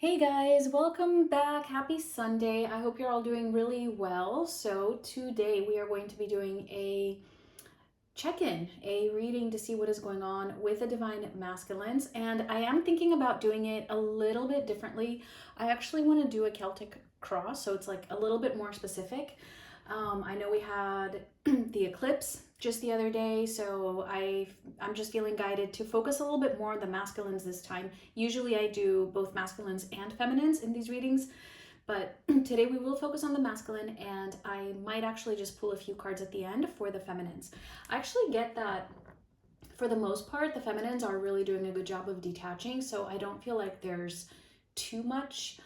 Hey guys, welcome back. Happy Sunday. I hope you're all doing really well. So today we are going to be doing a check-in, a reading to see what is going on with the Divine Masculines. And I am thinking about doing it a little bit differently. I actually want to do a Celtic cross, so it's like a little bit more specific. I know we had the eclipse just the other day, so I'm just feeling guided to focus a little bit more on the masculines this time. Usually I do both masculines and feminines in these readings, but today we will focus on the masculine, and I might actually just pull a few cards at the end for the feminines. I actually get that for the most part, the feminines are really doing a good job of detaching, so I don't feel like there's too much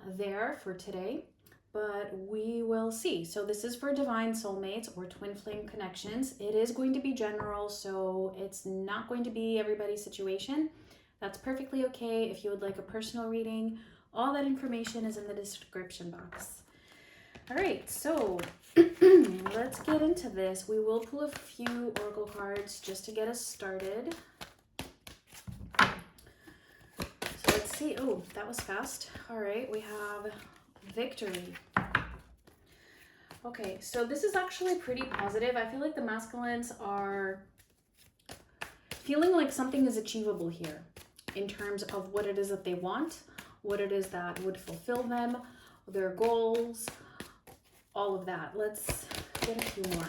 there for today. But we will see. So this is for divine soulmates or twin flame connections. It is going to be general, so it's not going to be everybody's situation. That's perfectly okay. If you would like a personal reading, all that information is in the description box. All right, so let's get into this. We will pull a few oracle cards just to get us started. So let's see. Oh, that was fast. All right, we have victory. Okay, so this is actually pretty positive. I feel like the masculines are feeling like something is achievable here in terms of what it is that they want, what it is that would fulfill them, their goals, all of that. Let's get a few more.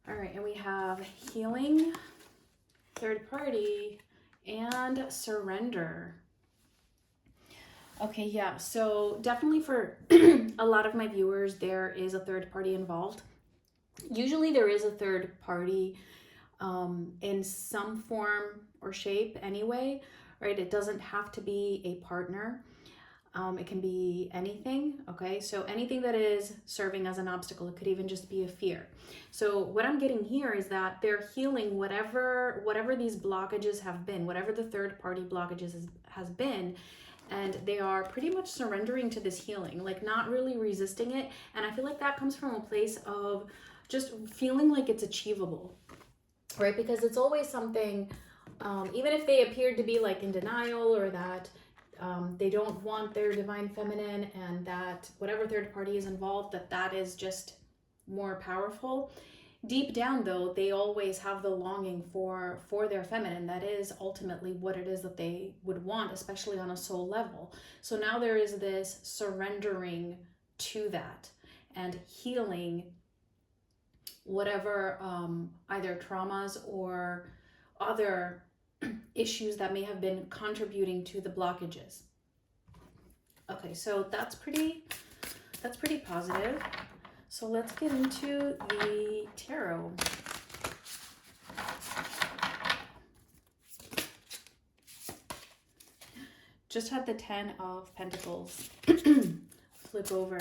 All right, and we have healing, third party, and surrender. Okay, yeah, so definitely for a lot of my viewers, there is a third party involved. Usually there is a third party in some form or shape anyway, right? It doesn't have to be a partner. It can be anything, okay? So anything that is serving as an obstacle. It could even just be a fear. So what I'm getting here is that they're healing whatever these blockages have been, whatever the third party blockages has been, and they are pretty much surrendering to this healing, like not really resisting it. And I feel like that comes from a place of just feeling like it's achievable, right? Because it's always something, even if they appeared to be like in denial, or that they don't want their divine feminine, and that whatever third party is involved, that is just more powerful. Deep down though, they always have the longing for their feminine. That is ultimately what it is that they would want, especially on a soul level. So now there is this surrendering to that and healing whatever either traumas or other issues that may have been contributing to the blockages. Okay, so that's pretty positive. So let's get into the tarot. Just had the 10 of Pentacles flip over.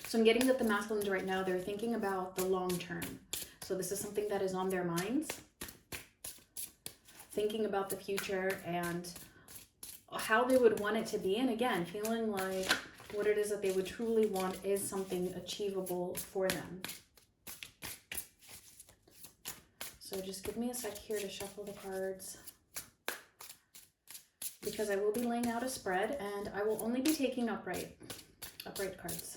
So I'm getting that the masculines right now, they're thinking about the long term. So this is something that is on their minds. Thinking about the future and how they would want it to be. And again, feeling like what it is that they would truly want is something achievable for them. So just give me a sec here to shuffle the cards, because I will be laying out a spread and I will only be taking upright cards.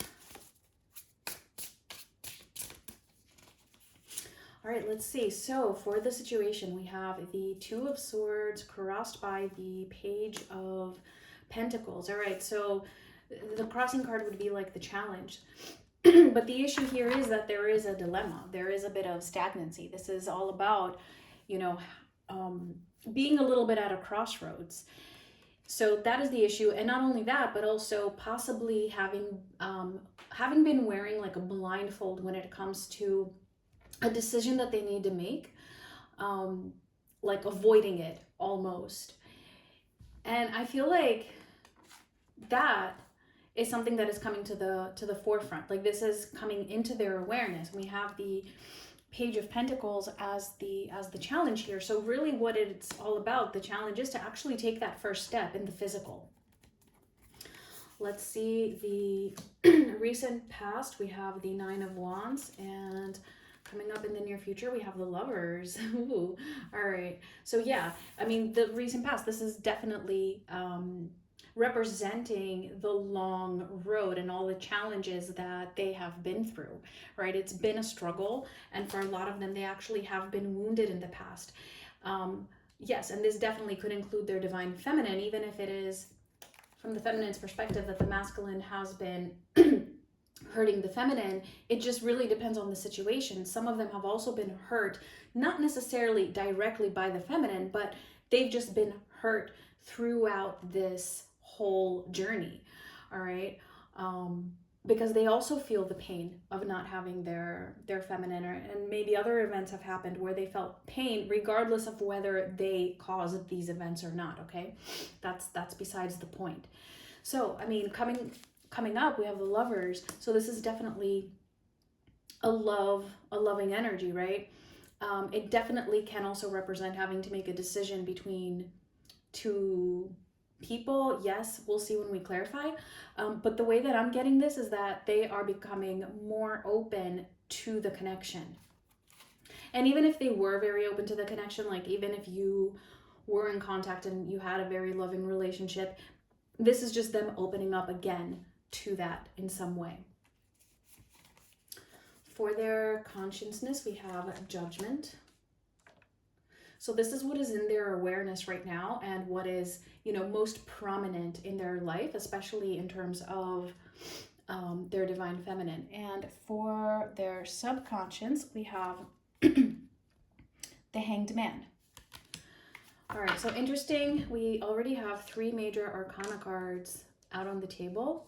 All right, let's see. So for the situation, we have the Two of Swords crossed by the Page of Pentacles. All right, so the crossing card would be like the challenge. But the issue here is that there is a dilemma. There is a bit of stagnancy. This is all about, you know, being a little bit at a crossroads. So that is the issue. And not only that, but also possibly having been wearing like a blindfold when it comes to a decision that they need to make, like avoiding it almost. And I feel like that is something that is coming to the forefront. Like this is coming into their awareness. We have the Page of Pentacles as the challenge here. So really what it's all about, the challenge is to actually take that first step in the physical. Let's see the recent past. We have the Nine of Wands, and coming up in the near future, we have the Lovers. Ooh, all right. So yeah, I mean, the recent past, this is definitely representing the long road and all the challenges that they have been through, right? It's been a struggle, and for a lot of them, they actually have been wounded in the past. Yes, and this definitely could include their divine feminine, even if it is from the feminine's perspective that the masculine has been hurting the feminine. It just really depends on the situation. Some of them have also been hurt, not necessarily directly by the feminine, but they've just been hurt throughout this whole journey. All right. Because they also feel the pain of not having their feminine, and maybe other events have happened where they felt pain regardless of whether they caused these events or not. Okay, that's besides the point. So I mean, coming up, we have the Lovers. So this is definitely a loving energy, right? It definitely can also represent having to make a decision between two people. Yes, we'll see when we clarify. But the way that I'm getting this is that they are becoming more open to the connection. And even if they were very open to the connection, like even if you were in contact and you had a very loving relationship, this is just them opening up again to that in some way. For their consciousness, we have Judgment. So this is what is in their awareness right now, and what is, most prominent in their life, especially in terms of their divine feminine. And for their subconscious, we have the Hanged Man. All right, so interesting. We already have 3 major arcana cards out on the table,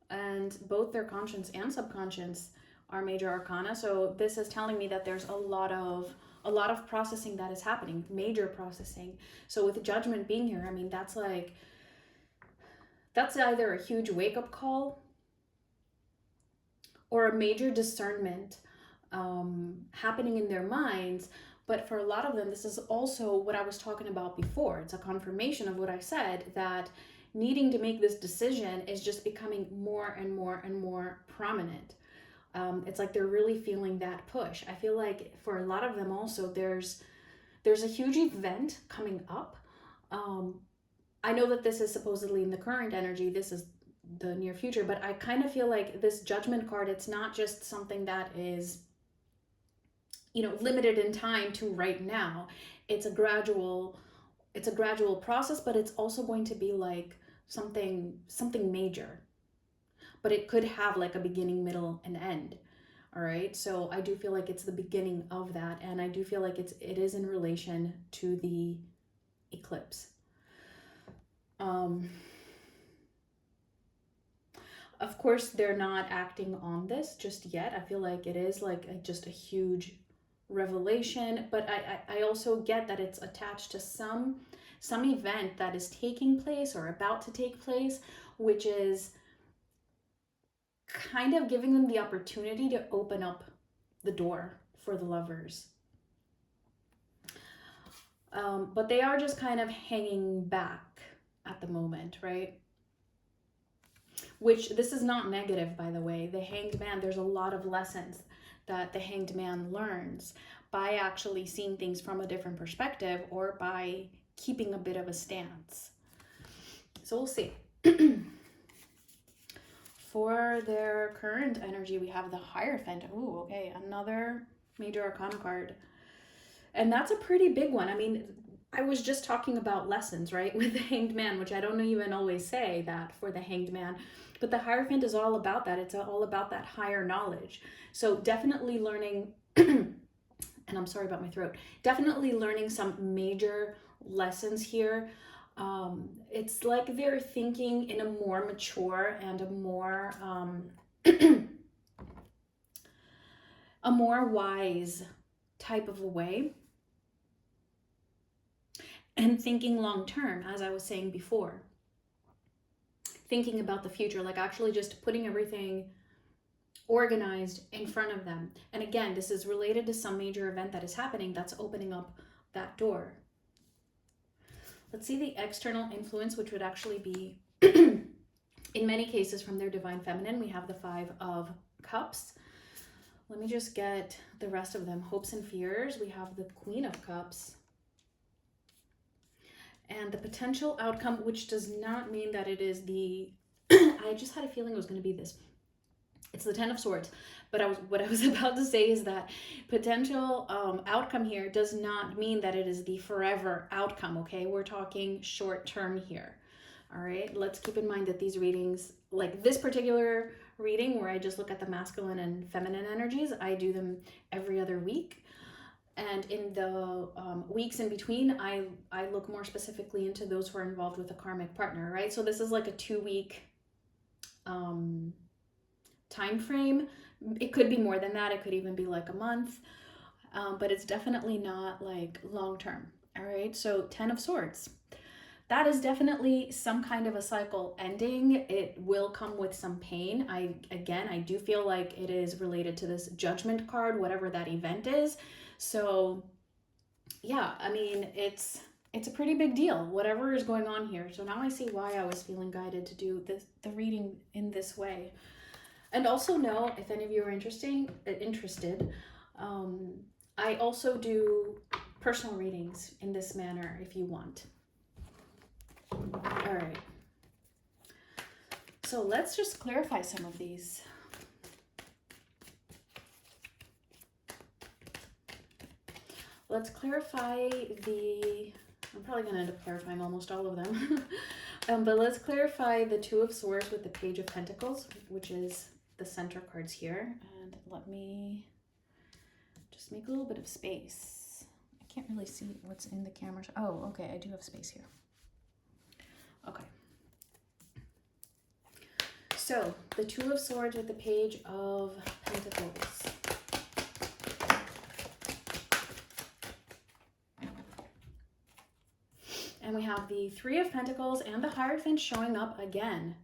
and both their conscious and subconscious are major arcana. So this is telling me that there's a lot of processing that is happening, major processing. So with Judgment being here, I mean, that's either a huge wake-up call or a major discernment happening in their minds. But for a lot of them, this is also what I was talking about before. It's a confirmation of what I said, that needing to make this decision is just becoming more and more and more prominent. It's like they're really feeling that push. I feel like for a lot of them also, there's a huge event coming up. I know that this is supposedly in the current energy, this is the near future, but I kind of feel like this Judgment card, it's not just something that is, limited in time to right now. It's a gradual process, but it's also going to be like something major. But it could have like a beginning, middle, and end. All right. So I do feel like it's the beginning of that. And I do feel like it is in relation to the eclipse. Of course, they're not acting on this just yet. I feel like it is like just a huge revelation, but I also get that it's attached to some event that is taking place or about to take place, which is kind of giving them the opportunity to open up the door for the Lovers. But they are just kind of hanging back at the moment, right? Which, this is not negative, by the way. The Hanged Man, there's a lot of lessons that the Hanged Man learns by actually seeing things from a different perspective, or by keeping a bit of a stance. So we'll see. For their current energy, we have the Hierophant. Ooh, okay, another major arcana card. And that's a pretty big one. I mean, I was just talking about lessons, right? With the Hanged Man, which I don't even always say that for the Hanged Man. But the Hierophant is all about that. It's all about that higher knowledge. So definitely learning, and I'm sorry about my throat, definitely learning some major lessons here. It's like they're thinking in a more mature and a more a more wise type of a way, and thinking long term, as I was saying before, thinking about the future, like actually just putting everything organized in front of them. And again, this is related to some major event that is happening that's opening up that door. Let's see the external influence, which would actually be In many cases from their divine feminine, we have the 5 of Cups. Let me just get the rest of them. Hopes and fears. We have the Queen of Cups. And the potential outcome, which does not mean that it is the... I just had a feeling it was going to be this. It's the 10 of Swords. But what I was about to say is that potential outcome here does not mean that it is the forever outcome, okay? We're talking short term here. All right, let's keep in mind that these readings, like this particular reading where I just look at the masculine and feminine energies, I do them every other week. And in the weeks in between, I look more specifically into those who are involved with a karmic partner, right? So this is like a 2-week time frame. It could be more than that. It could even be like a month, but it's definitely not like long term. All right, so 10 of Swords. That is definitely some kind of a cycle ending. It will come with some pain. I do feel like it is related to this Judgment card, whatever that event is. So yeah, I mean, it's a pretty big deal, whatever is going on here. So now I see why I was feeling guided to do the reading in this way. And also know, if any of you are interested, I also do personal readings in this manner if you want. All right. So let's just clarify some of these. Let's clarify I'm probably going to end up clarifying almost all of them. But let's clarify the 2 of Swords with the Page of Pentacles, which is the center cards here. And let me just make a little bit of space. I can't really see what's in the camera. Oh, okay, I do have space here. Okay. So, the 2 of Swords with the Page of Pentacles. And we have the 3 of Pentacles and the Hierophant showing up again.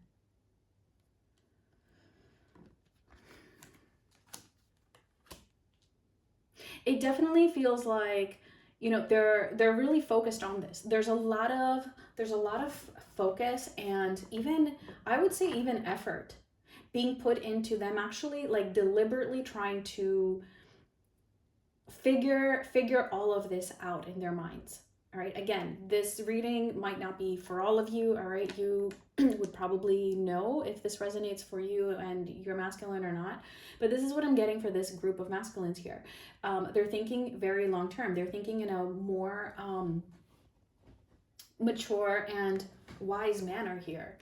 It definitely feels like, you know, they're really focused on this. There's a lot of focus and even, I would say, even effort being put into them actually like deliberately trying to figure all of this out in their minds. All right, again, this reading might not be for all of you. All right, you would probably know if this resonates for you and you're masculine or not. But this is what I'm getting for this group of masculines here. They're thinking very long term. They're thinking in a more mature and wise manner here.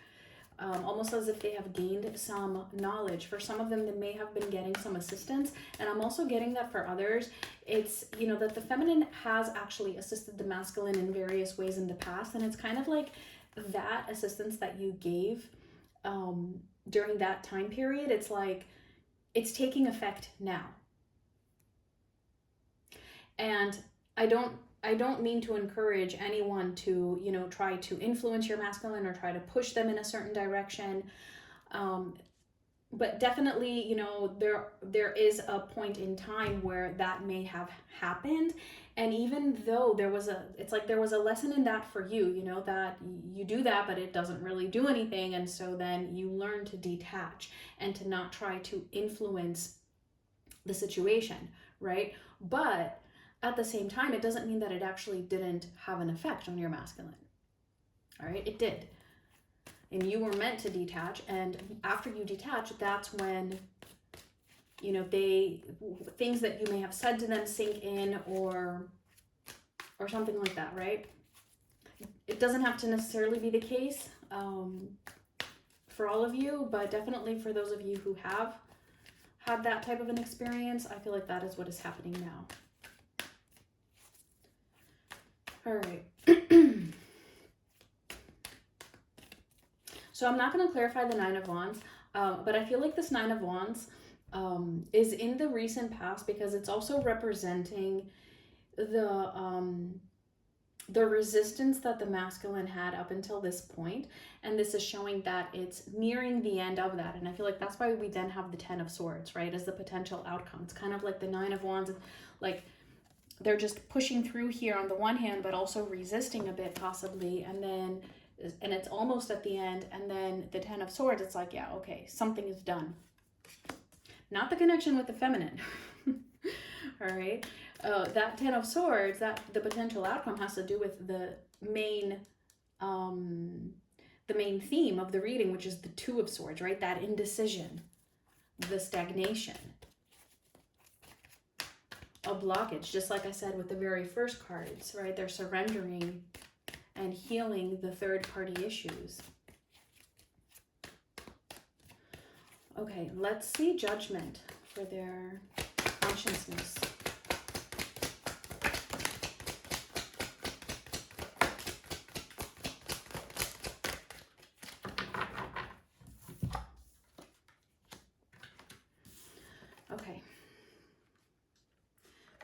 Almost as if they have gained some knowledge. For some of them, they may have been getting some assistance. And I'm also getting that for others, it's, you know, that the feminine has actually assisted the masculine in various ways in the past. And it's kind of like that assistance that you gave during that time period. It's like, it's taking effect now. And I don't mean to encourage anyone to, you know, try to influence your masculine or try to push them in a certain direction. But definitely, you know, there is a point in time where that may have happened. And even though it's like there was a lesson in that for you, you know, that you do that, but it doesn't really do anything. And so then you learn to detach and to not try to influence the situation, right? But at the same time, it doesn't mean that it actually didn't have an effect on your masculine. All right, it did. And you were meant to detach. And after you detach, that's when, you know, things that you may have said to them sink in or something like that, right? It doesn't have to necessarily be the case for all of you, but definitely for those of you who have had that type of an experience, I feel like that is what is happening now. All right. So I'm not going to clarify the 9 of Wands, but I feel like this 9 of Wands is in the recent past because it's also representing the resistance that the masculine had up until this point. And this is showing that it's nearing the end of that. And I feel like that's why we then have the 10 of Swords, right? As the potential outcome. It's kind of like the 9 of Wands, like they're just pushing through here on the one hand, but also resisting a bit possibly. And then and it's almost at the end, and then the Ten of Swords, it's like, yeah, okay, something is done. Not the connection with the feminine. All right. That Ten of Swords, that the potential outcome has to do with the main theme of the reading, which is the Two of Swords, right? That indecision, the stagnation, a blockage, just like I said with the very first cards, right? They're surrendering and healing the third party issues. Okay, let's see judgment for their consciousness. Okay.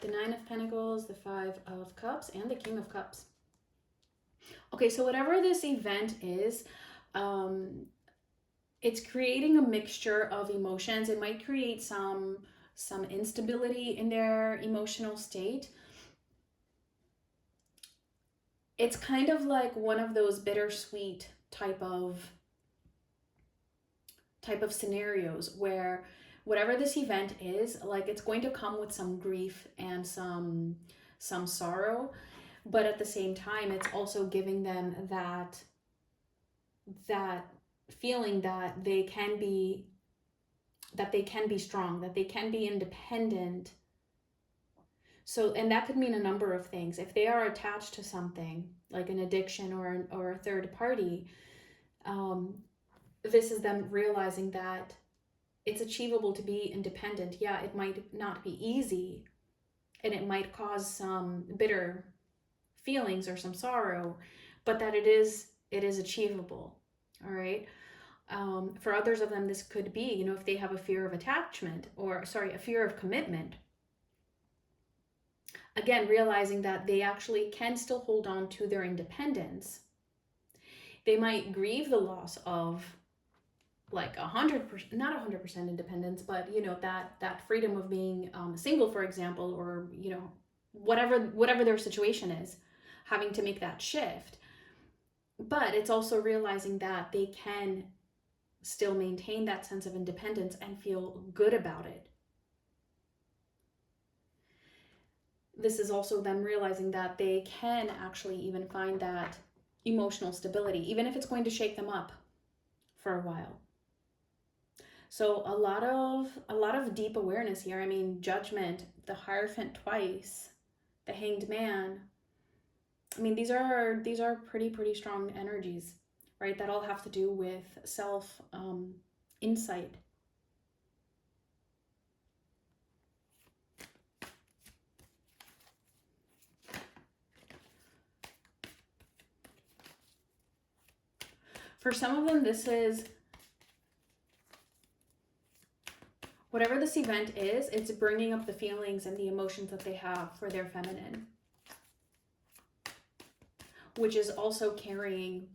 The Nine of Pentacles, the Five of Cups, and the King of Cups. Okay, so whatever this event is, it's creating a mixture of emotions. It might create some instability in their emotional state. It's kind of like one of those bittersweet type of scenarios where whatever this event is, like, it's going to come with some grief and some sorrow, but at the same time, it's also giving them that feeling that they can be strong, that they can be independent. So, and that could mean a number of things. If they are attached to something like an addiction or a third party, this is them realizing that it's achievable to be independent. Yeah, it might not be easy, and it might cause some bitter feelings or some sorrow, but that it is achievable. All right. For others of them, this could be, you know, if they have a fear of attachment, or a fear of commitment. Again, realizing that they actually can still hold on to their independence. They might grieve the loss of like 100%, not 100% independence, but, you know, that freedom of being single, for example, or, you know, whatever their situation is, having to make that shift. But it's also realizing that they can still maintain that sense of independence and feel good about it. This is also them realizing that they can actually even find that emotional stability, even if it's going to shake them up for a while. So a lot of deep awareness here. I mean, Judgment, the Hierophant twice, the Hanged Man. I mean, these are pretty strong energies, right? That all have to do with self insight. For some of them, this is, whatever this event is, it's bringing up the feelings and the emotions that they have for their feminine, which is also carrying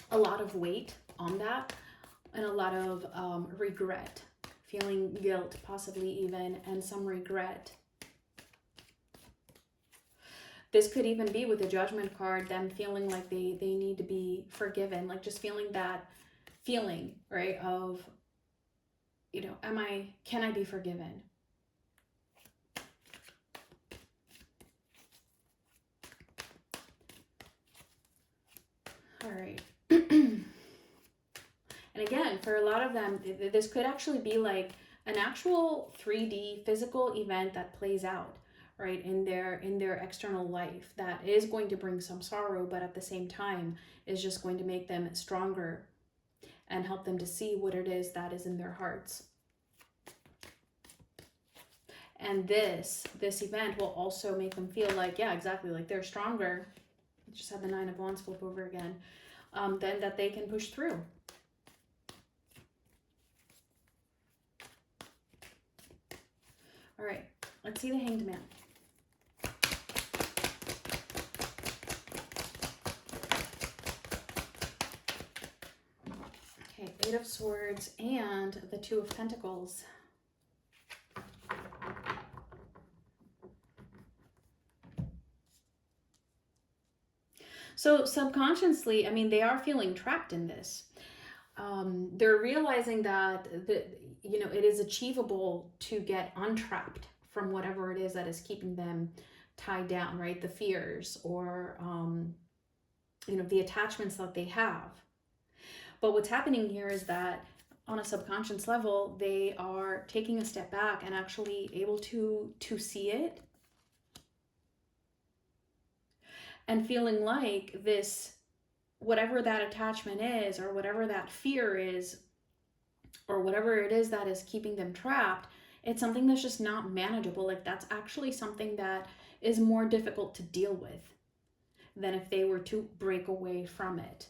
a lot of weight on that, and a lot of regret, feeling guilt, possibly even, and some regret. This could even be with the Judgment card, them feeling like they need to be forgiven, like just feeling that feeling, right, of, you know, can I be forgiven? All right. And again, for a lot of them, this could actually be like an actual 3D physical event that plays out, right, in their external life, that is going to bring some sorrow, but at the same time is just going to make them stronger and help them to see what it is that is in their hearts. And this event will also make them feel like, yeah, exactly, like they're stronger. Just had the Nine of Wands flip over again. Then that they can push through. All right, let's see the Hanged Man. Okay, Eight of Swords and the Two of Pentacles. So subconsciously, I mean, they are feeling trapped in this. They're realizing that it is achievable to get untrapped from whatever it is that is keeping them tied down, right? The fears or the attachments that they have. But what's happening here is that on a subconscious level, they are taking a step back and actually able to see it and feeling like this, whatever that attachment is, or whatever that fear is, or whatever it is that is keeping them trapped, it's something that's just not manageable. Like, that's actually something that is more difficult to deal with than if they were to break away from it.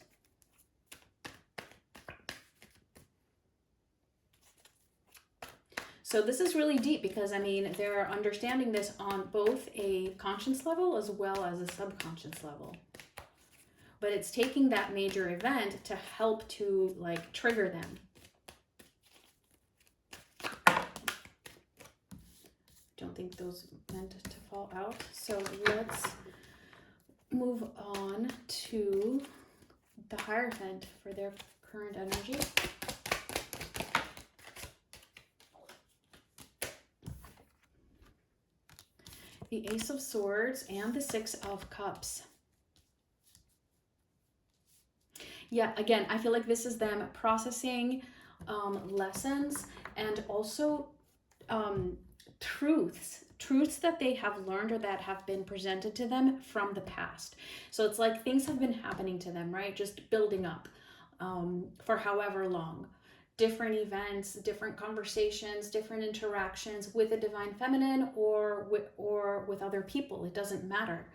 So this is really deep because, I mean, they're understanding this on both a conscious level as well as a subconscious level. But it's taking that major event to help to, like, trigger them. Don't think those meant to fall out. So let's move on to the Hierophant for their current energy. The Ace of Swords and the Six of Cups. Yeah, again, I feel like this is them processing lessons and also truths that they have learned or that have been presented to them from the past. So it's like things have been happening to them, right? Just building up for however long. Different events, different conversations, different interactions with the Divine Feminine or with other people. It doesn't matter.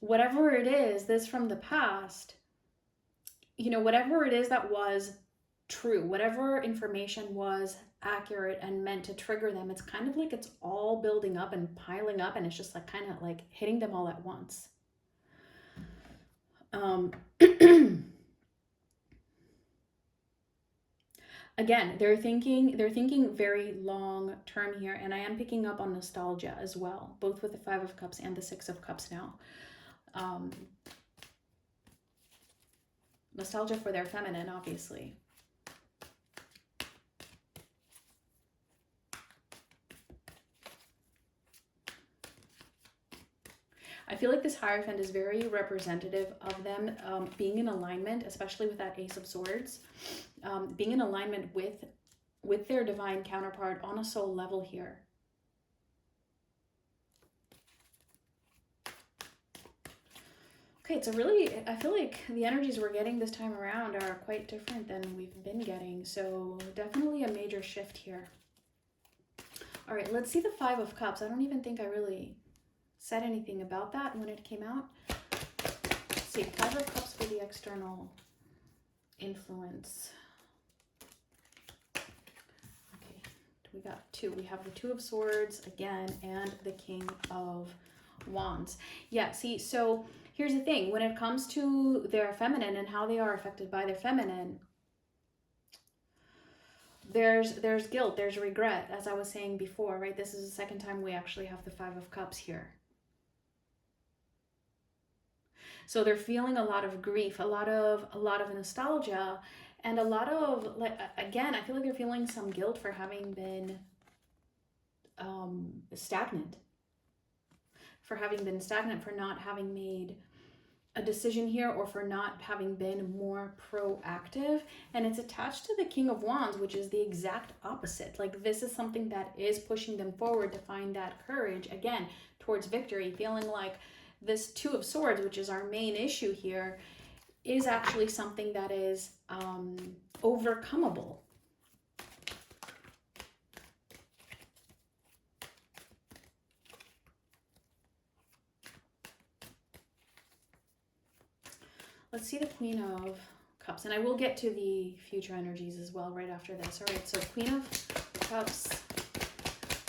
Whatever it is, this from the past, whatever it is that was true, whatever information was accurate and meant to trigger them, it's kind of like it's all building up and piling up, and it's just like kind of like hitting them all at once. Again, they're thinking very long term here, and I am picking up on nostalgia as well, both with the Five of Cups and the Six of Cups now. Nostalgia for their feminine, obviously. I feel like this Hierophant is very representative of them being in alignment, especially with that Ace of Swords, being in alignment with their divine counterpart on a soul level here. Okay, it's I feel like the energies we're getting this time around are quite different than we've been getting. So definitely a major shift here. All right, let's see the Five of Cups. I don't even think I really said anything about that when it came out. Let's see, Five of Cups for the external influence. Okay, we got two. We have the Two of Swords again and the King of Wands. Yeah, see, so here's the thing. When it comes to their feminine and how they are affected by their feminine, there's guilt, there's regret, as I was saying before, right? This is the second time we actually have the Five of Cups here. So they're feeling a lot of grief, a lot of nostalgia, and a lot of, like, again, I feel like they're feeling some guilt for having been stagnant. For not having made a decision here, or for not having been more proactive. And it's attached to the King of Wands, which is the exact opposite. Like, this is something that is pushing them forward to find that courage, again, towards victory, feeling like this Two of Swords, which is our main issue here, is actually something that is overcomable. Let's see the Queen of Cups, and I will get to the future energies as well right after this. All right, so Queen of Cups,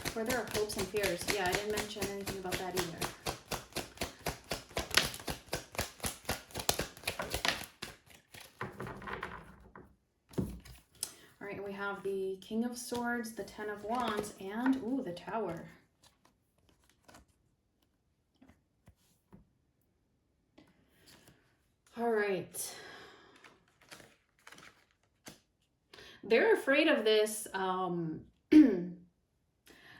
for their hopes and fears. Yeah, I didn't mention anything about that either. All right, we have the King of Swords, the Ten of Wands, and, ooh, the Tower. All right. They're afraid of this.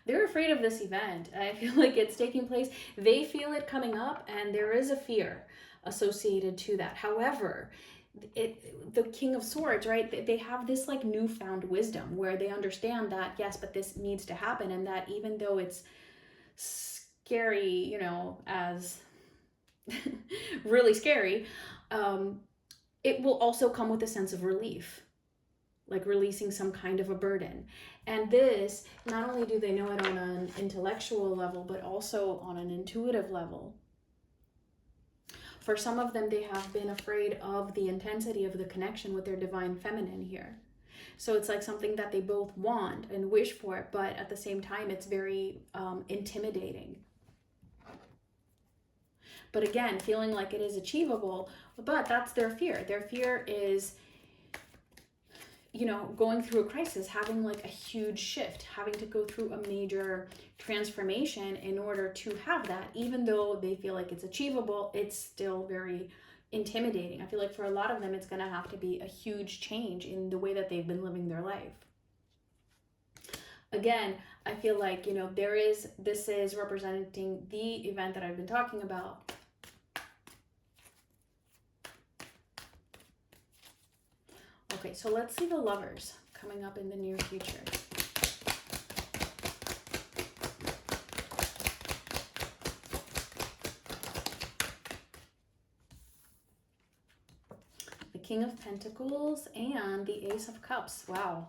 They're afraid of this event. I feel like it's taking place. They feel it coming up, and there is a fear associated to that. However, the King of Swords, right? They have this like newfound wisdom where they understand that, yes, but this needs to happen, and that even though it's scary, you know, as really scary, it will also come with a sense of relief, like releasing some kind of a burden. And this, not only do they know it on an intellectual level, but also on an intuitive level. For some of them, they have been afraid of the intensity of the connection with their divine feminine here. So it's like something that they both want and wish for, but at the same time, it's very intimidating. But again, feeling like it is achievable, but that's their fear. Their fear is, you know, going through a crisis, having like a huge shift, having to go through a major transformation in order to have that. Even though they feel like it's achievable, it's still very intimidating. I feel like for a lot of them, it's going to have to be a huge change in the way that they've been living their life. Again, I feel like, you know, this is representing the event that I've been talking about. Okay, so let's see the Lovers coming up in the near future. The King of Pentacles and the Ace of Cups. Wow.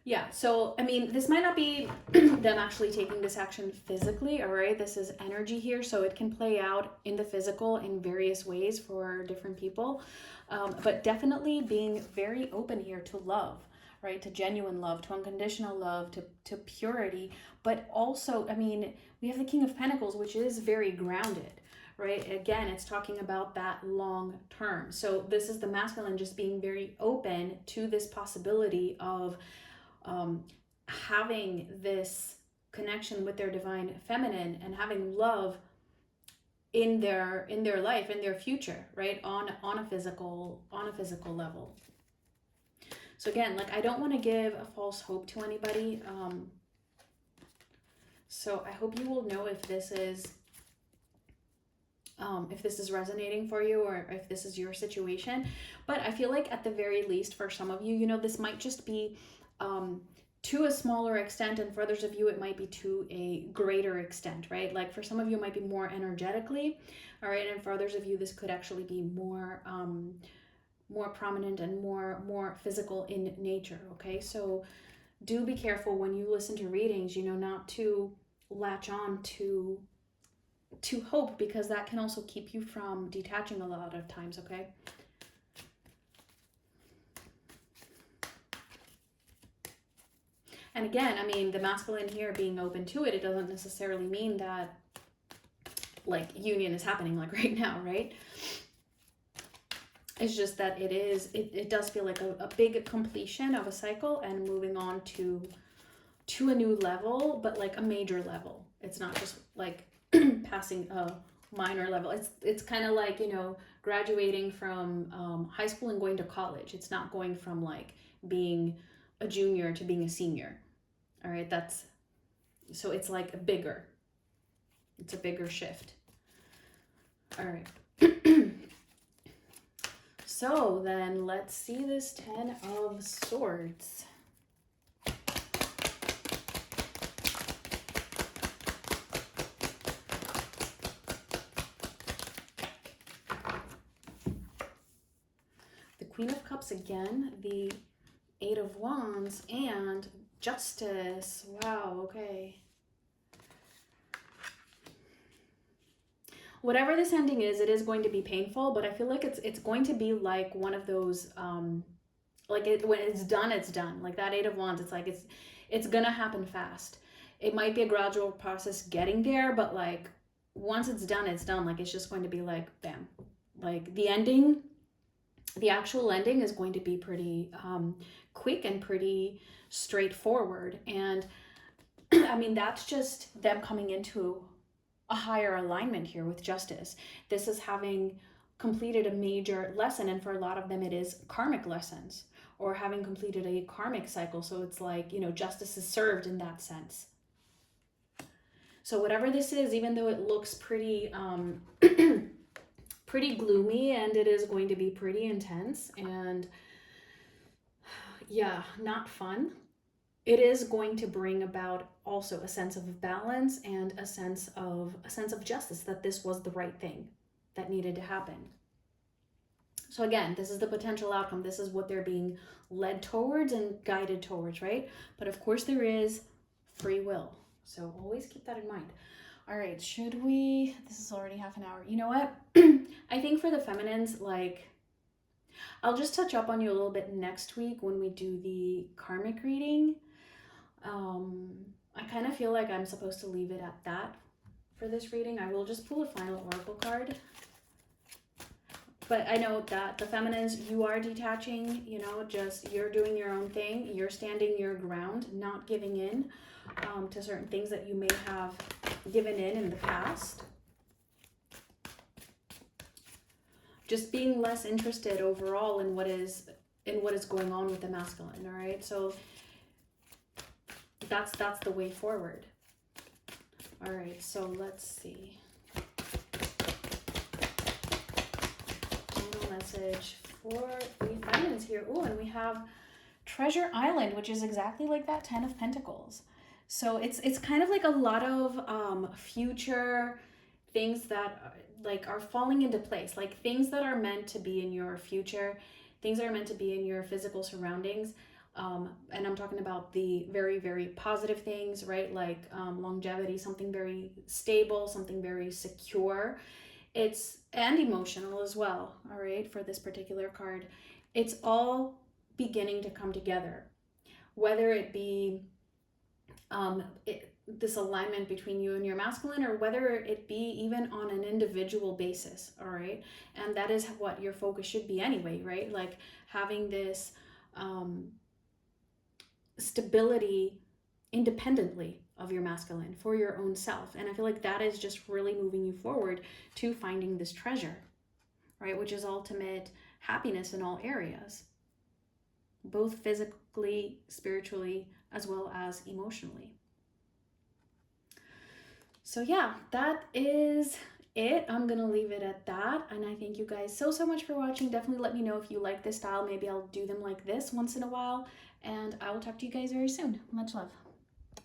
Yeah, so, I mean, this might not be them actually taking this action physically, all right? This is energy here, so it can play out in the physical in various ways for different people. But definitely being very open here to love, right? To genuine love, to unconditional love, to purity. But also, I mean, we have the King of Pentacles, which is very grounded, right? Again, it's talking about that long term. So this is the masculine just being very open to this possibility of having this connection with their divine feminine and having love in their life, in their future, right? On a physical level. So again, like, I don't want to give a false hope to anybody. So I hope you will know if this is resonating for you, or if this is your situation. But I feel like at the very least, for some of you, you know, this might just be to a smaller extent, and for others of you it might be to a greater extent, right? Like for some of you it might be more energetically, all right, and for others of you this could actually be more prominent and more physical in nature. Okay, so do be careful when you listen to readings, you know, not to latch on to hope, because that can also keep you from detaching a lot of times. Okay. And again, I mean, the masculine here being open to it, it doesn't necessarily mean that like union is happening like right now, right? It's just that it does feel like a big completion of a cycle and moving on to a new level, but like a major level. It's not just like passing a minor level. It's kind of like, you know, graduating from high school and going to college. It's not going from like being a junior to being a senior. All right, so it's like it's a bigger shift. All right. So then let's see this 10 of Swords. The Queen of Cups again, the Eight of Wands, and Justice. Wow, okay. Whatever this ending is, it is going to be painful, but I feel like it's going to be like one of those, when it's done, it's done. Like that Eight of Wands, it's like it's gonna happen fast. It might be a gradual process getting there, but like once it's done, it's done. Like it's just going to be like bam. Like the ending, the actual ending is going to be pretty quick and pretty straightforward. And I mean, that's just them coming into a higher alignment here with Justice. This is having completed a major lesson, and for a lot of them it is karmic lessons, or having completed a karmic cycle. So it's like, you know, justice is served in that sense. So whatever this is, even though it looks pretty pretty gloomy, and it is going to be pretty intense and yeah, not fun, it is going to bring about also a sense of balance and a sense of justice, that this was the right thing that needed to happen. So again, this is the potential outcome. This is what they're being led towards and guided towards, right? But of course there is free will. So always keep that in mind. All right, should we, this is already half an hour. You know what? I think for the feminines, like, I'll just touch up on you a little bit next week when we do the karmic reading. I kind of feel like I'm supposed to leave it at that for this reading. I will just pull a final oracle card. But I know that the feminines, you are detaching, you know, just you're doing your own thing. You're standing your ground, not giving in to certain things that you may have given in the past. Just being less interested overall in what is going on with the masculine, all right? So that's the way forward. All right, so let's see. Message for the feminines here. Oh, and we have Treasure Island, which is exactly like that 10 of Pentacles. So it's kind of like a lot of future things that are falling into place, like things that are meant to be in your future, things that are meant to be in your physical surroundings. And I'm talking about the very, very positive things, right? Like longevity, something very stable, something very secure. And emotional as well, all right, for this particular card. It's all beginning to come together, whether it be this alignment between you and your masculine, or whether it be even on an individual basis, all right? And that is what your focus should be anyway, right? Like having this stability independently of your masculine for your own self. And I feel like that is just really moving you forward to finding this treasure, right? Which is ultimate happiness in all areas, both physically, spiritually, as well as emotionally. So yeah, that is it. I'm gonna leave it at that. And I thank you guys so much for watching. Definitely let me know if you like this style. Maybe I'll do them like this once in a while. And I will talk to you guys very soon. Much love.